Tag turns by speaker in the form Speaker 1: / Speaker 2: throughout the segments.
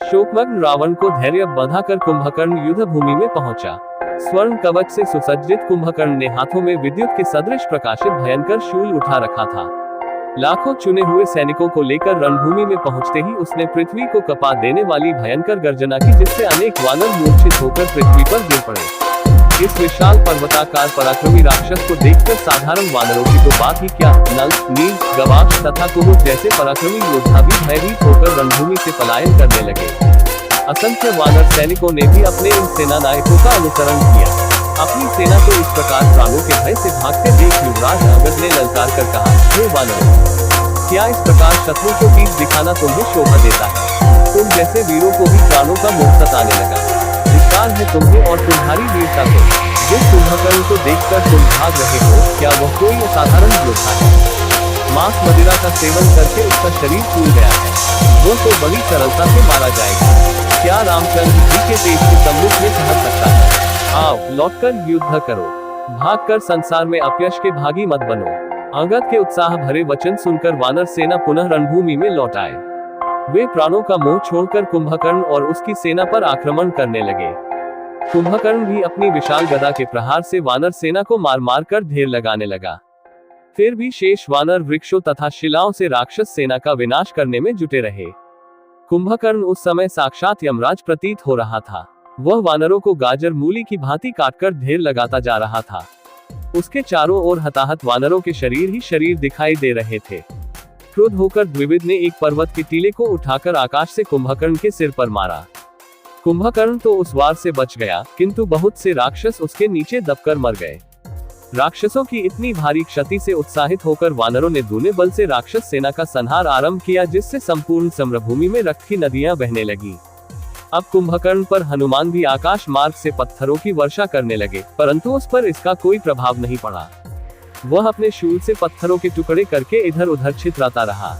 Speaker 1: शोकमग्न रावण को धैर्य बंधाकर कुंभकर्ण युद्ध भूमि में पहुंचा। स्वर्ण कवच से सुसज्जित कुंभकर्ण ने हाथों में विद्युत के सदृश प्रकाशित भयंकर शूल उठा रखा था। लाखों चुने हुए सैनिकों को लेकर रणभूमि में पहुंचते ही उसने पृथ्वी को कपा देने वाली भयंकर गर्जना की, जिससे अनेक वानर मूर्छित होकर पृथ्वी पर गिर पड़े। इस विशाल पर्वताकार पराक्रमी राक्षस को देखकर साधारण वानरों की तो बात ही क्या, नल, नील, गवाक्ष तथा कुमुद जैसे पराक्रमी योद्धा भी भयभीत होकर रणभूमि से पलायन करने लगे। असंख्य वानर सैनिकों ने भी अपने इन सेनानायकों का अनुसरण किया। अपनी सेना को इस प्रकार प्राणों के भय से भागते देख युवराज अंगद ने ललकार कर कहा, हे वानरों, क्या इस प्रकार शत्रु को पीठ दिखाना तुम्हें शोभा देता है? तुम जैसे वीरों को भी प्राणों का मोह सताने लगा। धिक्कार है तुम्हें और तुम्हारी वीरता को। जिस कुंभकर्ण को देखकर तुम भाग रहे हो, क्या वह कोई असाधारण योद्धा है? मांस मदिरा का सेवन करके उसका शरीर फूल गया है, वो तो बड़ी सरलता से मारा जाएगा। क्या रामचंद्र जी के तेज के सम्मुख में सह सकता है? आओ, लौटकर युद्ध करो, भागकर संसार में अपयश के भागी मत बनो। अंगद के उत्साह भरे वचन सुनकर वानर सेना पुनः रणभूमि में लौट आए। वे प्राणों का मोह छोड़कर कुंभकर्ण और उसकी सेना पर आक्रमण करने लगे। कुंभकर्ण भी अपनी विशाल गदा के प्रहार से वानर सेना को मार मार कर ढेर लगाने लगा। फिर भी शेष वानर वृक्षों तथा शिलाओं से राक्षस सेना का विनाश करने में जुटे रहे। कुंभकर्ण उस समय साक्षात यमराज प्रतीत हो रहा था। वह वानरों को गाजर मूली की भांति काटकर ढेर लगाता जा रहा था। उसके चारों ओर हताहत वानरों के शरीर ही शरीर दिखाई दे रहे थे। क्रोध होकर द्विविद ने एक पर्वत के टीले को उठाकर आकाश से कुंभकर्ण के सिर पर मारा। कुंभकर्ण तो उस वार से बच गया, किंतु बहुत से राक्षस उसके नीचे दबकर मर गए। राक्षसों की इतनी भारी क्षति से उत्साहित होकर वानरों ने दूने बल से राक्षस सेना का संहार आरंभ किया, जिससे संपूर्ण समरभूमि में रक्त की नदियां बहने लगी। अब कुंभकर्ण पर हनुमान भी आकाश मार्ग से पत्थरों की वर्षा करने लगे, परंतु उस पर इसका कोई प्रभाव नहीं पड़ा। वह अपने शूल से पत्थरों के टुकड़े करके इधर उधर छितराता रहा।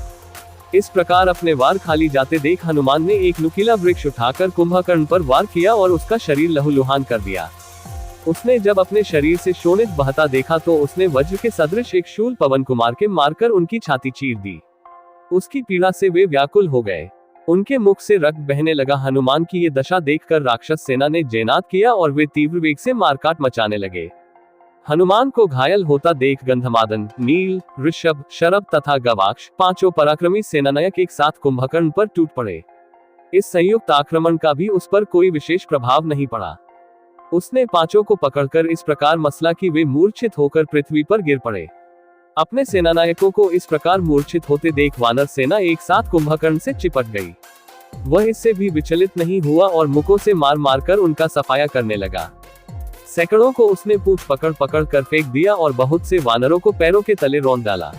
Speaker 1: इस प्रकार अपने वार खाली जाते देख हनुमान ने एक नुकीला वृक्ष उठाकर कुंभकर्ण पर वार किया और उसका शरीर लहूलुहान कर दिया। उसने जब अपने शरीर से शोणित बहता देखा तो उसने वज्र के सदृश एक शूल पवन कुमार के मारकर उनकी छाती चीर दी। उसकी पीड़ा से वे व्याकुल हो गए, उनके मुख से रक्त बहने लगा। हनुमान की ये दशा देखकर राक्षस सेना ने जयनाद किया और वे तीव्र वेग से मारकाट मचाने लगे। हनुमान को घायल होता देख गंधमादन, नील, ऋषभ, शरभ तथा गवाक्ष पांचों पराक्रमी सेनानायक एक साथ कुंभकर्ण पर टूट पड़े। इस संयुक्त आक्रमण का भी उस पर कोई विशेष प्रभाव नहीं पड़ा। उसने पांचों को पकड़कर इस प्रकार मसला कि वे मूर्छित होकर पृथ्वी पर गिर पड़े। अपने सेनानायकों को इस प्रकार मूर्छित होते देख वानर सेना एक साथ कुंभकर्ण से चिपट गई। वह इससे भी विचलित नहीं हुआ और मुकों से मार मारकर उनका सफाया करने लगा। सैकड़ों को उसने पूंछ पकड़ पकड़ कर फेंक दिया और बहुत से वानरों को पैरों के तले रौंद डाला।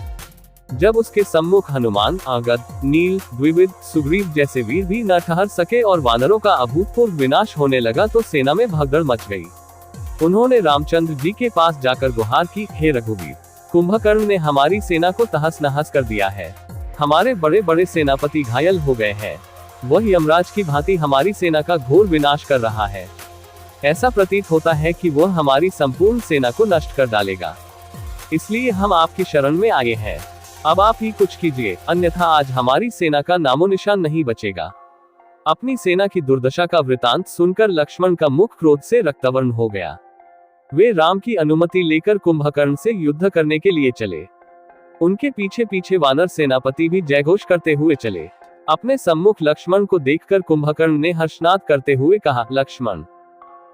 Speaker 1: जब उसके सम्मुख हनुमान, अंगद, नील, द्विविद, सुग्रीव जैसे वीर भी न ठहर सके और वानरों का अभूतपूर्व विनाश होने लगा तो सेना में भगदड़ मच गई। उन्होंने रामचंद्र जी के पास जाकर गुहार की, हे रघुवीर, कुंभकर्ण ने हमारी सेना को तहस नहस कर दिया है। हमारे बड़े बड़े सेनापति घायल हो गए हैं। वह यमराज की भांति हमारी सेना का घोर विनाश कर रहा है। ऐसा प्रतीत होता है कि वह हमारी संपूर्ण सेना को नष्ट कर डालेगा। इसलिए हम आपकी शरण में आए हैं। अब आप ही कुछ कीजिए, अन्यथा आज हमारी सेना का नामो निशान नहीं बचेगा। अपनी सेना की दुर्दशा का वृतांत सुनकर लक्ष्मण का मुख क्रोध से रक्तवर्ण हो गया। वे राम की अनुमति लेकर कुंभकर्ण से युद्ध करने के लिए चले। उनके पीछे पीछे वानर सेनापति भी जयघोष करते हुए चले। अपने सम्मुख लक्ष्मण को देखकर कुंभकर्ण ने हर्षनाद करते हुए कहा, लक्ष्मण,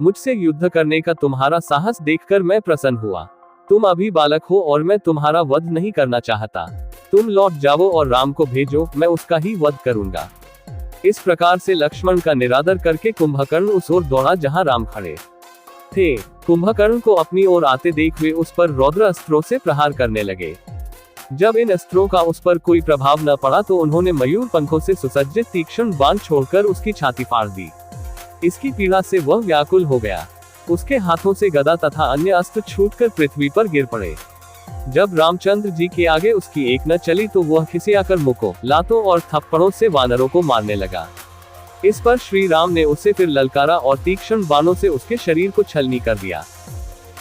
Speaker 1: मुझसे युद्ध करने का तुम्हारा साहस देखकर मैं प्रसन्न हुआ। तुम अभी बालक हो और मैं तुम्हारा वध नहीं करना चाहता। तुम लौट जाओ और राम को भेजो, मैं उसका ही वध करूंगा। इस प्रकार से लक्ष्मण का निरादर करके कुंभकर्ण उस ओर दौड़ा जहां राम खड़े थे। कुंभकर्ण को अपनी ओर आते देख वे उस पर रौद्र अस्त्रों से प्रहार करने लगे। जब इन अस्त्रों का उस पर कोई प्रभाव न पड़ा तो उन्होंने मयूर पंखों से सुसज्जित तीक्ष्ण बाण छोड़कर उसकी छाती फाड़ दी। इसकी पीड़ा से वह व्याकुल हो गया। उसके हाथों से गदा तथा अन्य अस्त्र छूटकर पृथ्वी पर गिर पड़े। जब रामचंद्र जी के आगे उसकी एक न चली तो वह खिसियाकर मुकों, लातों और थप्पड़ों से वानरों को मारने लगा। इस पर श्री राम ने उसे फिर ललकारा और तीक्ष्ण बाणों से उसके शरीर को छलनी कर दिया।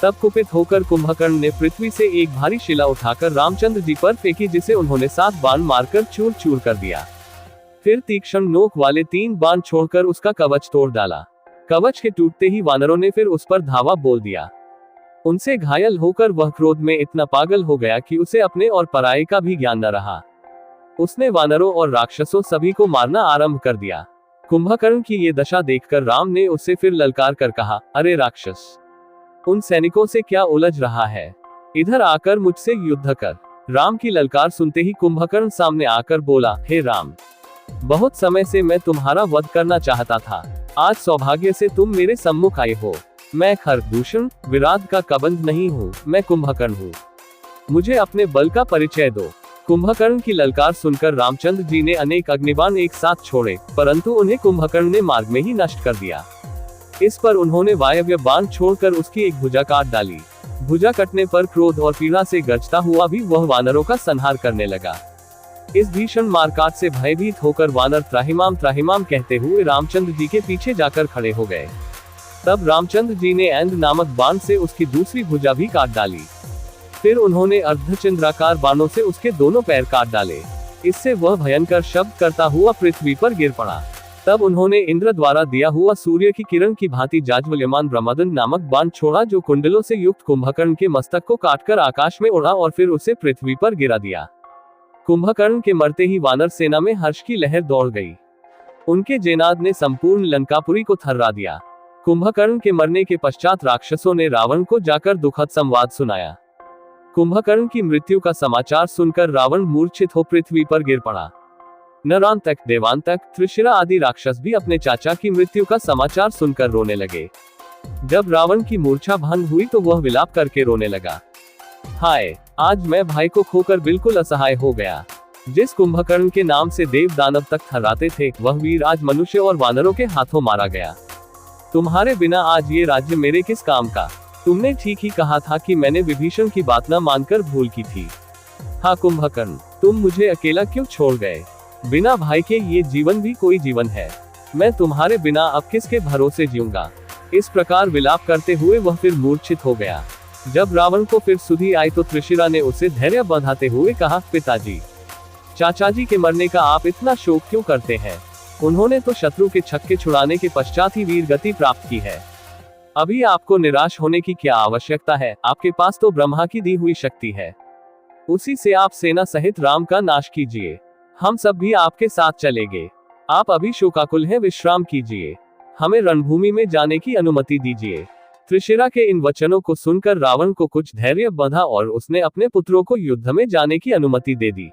Speaker 1: तब कुपित होकर कुंभकर्ण ने पृथ्वी से एक भारी शिला उठाकर रामचंद्र जी पर फेंकी, जिसे उन्होंने 7 बाण मारकर चूर चूर कर दिया। फिर तीक्ष्ण नोक वाले 3 बाण छोड़कर उसका कवच तोड़ डाला। कवच के टूटते ही वानरों ने फिर उस पर धावा बोल दिया। उनसे घायल होकर वह क्रोध में इतना पागल हो गया कि उसे अपने और पराये का भी ज्ञान न रहा। उसने वानरों और राक्षसों सभी को मारना आरंभ कर दिया। कुंभकर्ण की ये दशा देखकर राम ने उससे फिर ललकार कर कहा, अरे राक्षस, उन सैनिकों से क्या उलझ रहा है? इधर आकर मुझसे युद्ध कर। राम की ललकार सुनते ही कुंभकर्ण सामने आकर बोला, हे राम, बहुत समय से मैं तुम्हारा वध करना चाहता था। आज सौभाग्य से तुम मेरे सम्मुख आए हो। मैं खरदूषण विराट का कबंध नहीं हूँ, मैं कुंभकर्ण हूँ। मुझे अपने बल का परिचय दो। कुंभकर्ण की ललकार सुनकर रामचंद्र जी ने अनेक अग्निबाण एक साथ छोड़े, परंतु उन्हें कुंभकर्ण ने मार्ग में ही नष्ट कर दिया। इस पर उन्होंने वायव्य बाण छोड़कर उसकी एक भुजा काट डाली। भुजा कटने पर क्रोध और पीड़ा से गरजता हुआ भी वह वानरों का संहार करने लगा। इस भीषण मारकाट से भयभीत होकर वानर त्राहिमाम त्राहिमाम कहते हुए रामचंद्र जी के पीछे जाकर खड़े हो गए। तब रामचंद्र जी ने ऐंद नामक बाण से उसकी दूसरी भुजा भी काट डाली। फिर उन्होंने अर्धचंद्राकार बाणों से उसके दोनों पैर काट डाले। इससे वह भयंकर शब्द करता हुआ पृथ्वी पर गिर पड़ा। तब उन्होंने इंद्र द्वारा दिया हुआ सूर्य की किरण की भांति जाज्वल्यमान ब्रह्मदंड नामक बाण छोड़ा, जो कुंडलों से युक्त कुंभकर्ण के मस्तक को काटकर आकाश में उड़ा और फिर उसे पृथ्वी पर गिरा दिया। कुंभकर्ण के मरते ही वानर सेना में हर्ष की लहर दौड़ गई। उनके जयनाद ने संपूर्ण लंकापुरी को थर्रा दिया। कुंभकर्ण के मरने के पश्चात राक्षसों ने रावण को जाकर दुखद संवाद सुनाया। कुंभकर्ण की मृत्यु का समाचार सुनकर रावण मूर्छित हो पृथ्वी पर गिर पड़ा। नरांतक, देवांतक, त्रिशिरा आदि राक्षस भी अपने चाचा की मृत्यु का समाचार सुनकर रोने लगे। जब रावण की मूर्छा भंग हुई तो वह विलाप करके रोने लगा, हाय, आज मैं भाई को खोकर बिल्कुल असहाय हो गया। जिस कुंभकर्ण के नाम से देव दानव तक थर्राते थे, वह वीर आज मनुष्य और वानरों के हाथों मारा गया। तुम्हारे बिना आज ये राज्य मेरे किस काम का? तुमने ठीक ही कहा था कि मैंने विभीषण की बात न मानकर भूल की थी। हाँ कुंभकर्ण, तुम मुझे अकेला क्यों छोड़ गए? बिना भाई के ये जीवन भी कोई जीवन है। मैं तुम्हारे बिना अब किसके भरोसे जीऊंगा? इस प्रकार विलाप करते हुए वह फिर मूर्छित हो गया। जब रावण को फिर सुधि आई तो त्रिशिरा ने उसे धैर्य बंधाते हुए कहा, पिताजी, चाचा जी के मरने का आप इतना शोक क्यों करते हैं? उन्होंने तो शत्रु के छक्के छुड़ाने के पश्चात ही वीर गति प्राप्त की है। अभी आपको निराश होने की क्या आवश्यकता है? आपके पास तो ब्रह्मा की दी हुई शक्ति है। उसी से आप सेना सहित राम का नाश कीजिए। हम सब भी आपके साथ चलेंगे। आप अभी शोकाकुल हैं, विश्राम कीजिए। हमें रणभूमि में जाने की अनुमति दीजिए। त्रिशिरा के इन वचनों को सुनकर रावण को कुछ धैर्य बंधा और उसने अपने पुत्रों को युद्ध में जाने की अनुमति दे दी।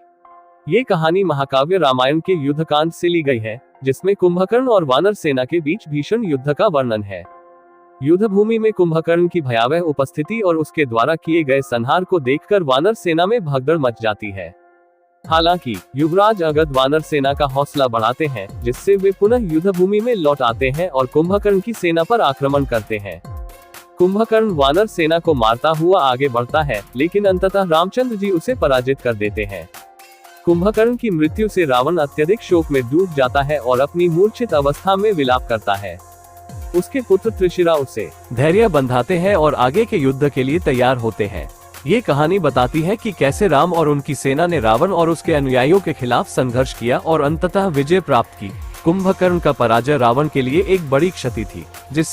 Speaker 1: ये कहानी महाकाव्य रामायण के युद्धकांड से ली गई है, जिसमें कुंभकर्ण और वानर सेना के बीच भीषण युद्ध का वर्णन है। युद्ध भूमि में कुंभकर्ण की भयावह उपस्थिति और उसके द्वारा किए गए संहार को देखकर वानर सेना में भगदड़ मच जाती है। हालांकि युवराज अगद वानर सेना का हौसला बढ़ाते हैं, जिससे वे पुनः युद्ध भूमि में लौट आते हैं और कुंभकर्ण की सेना पर आक्रमण करते हैं। कुंभकर्ण वानर सेना को मारता हुआ आगे बढ़ता है, लेकिन अंततः रामचंद्र जी उसे पराजित कर देते हैं। कुंभकर्ण की मृत्यु से रावण अत्यधिक शोक में डूब जाता है और अपनी मूर्छित अवस्था में विलाप करता है। उसके पुत्र त्रिशिरा उसे धैर्य बंधाते हैं और आगे के युद्ध के लिए तैयार होते हैं। ये कहानी बताती है कि कैसे राम और उनकी सेना ने रावण और उसके अनुयायियों के खिलाफ संघर्ष किया और अंततः विजय प्राप्त की। कुंभकर्ण का पराजय रावण के लिए एक बड़ी क्षति थी, जिस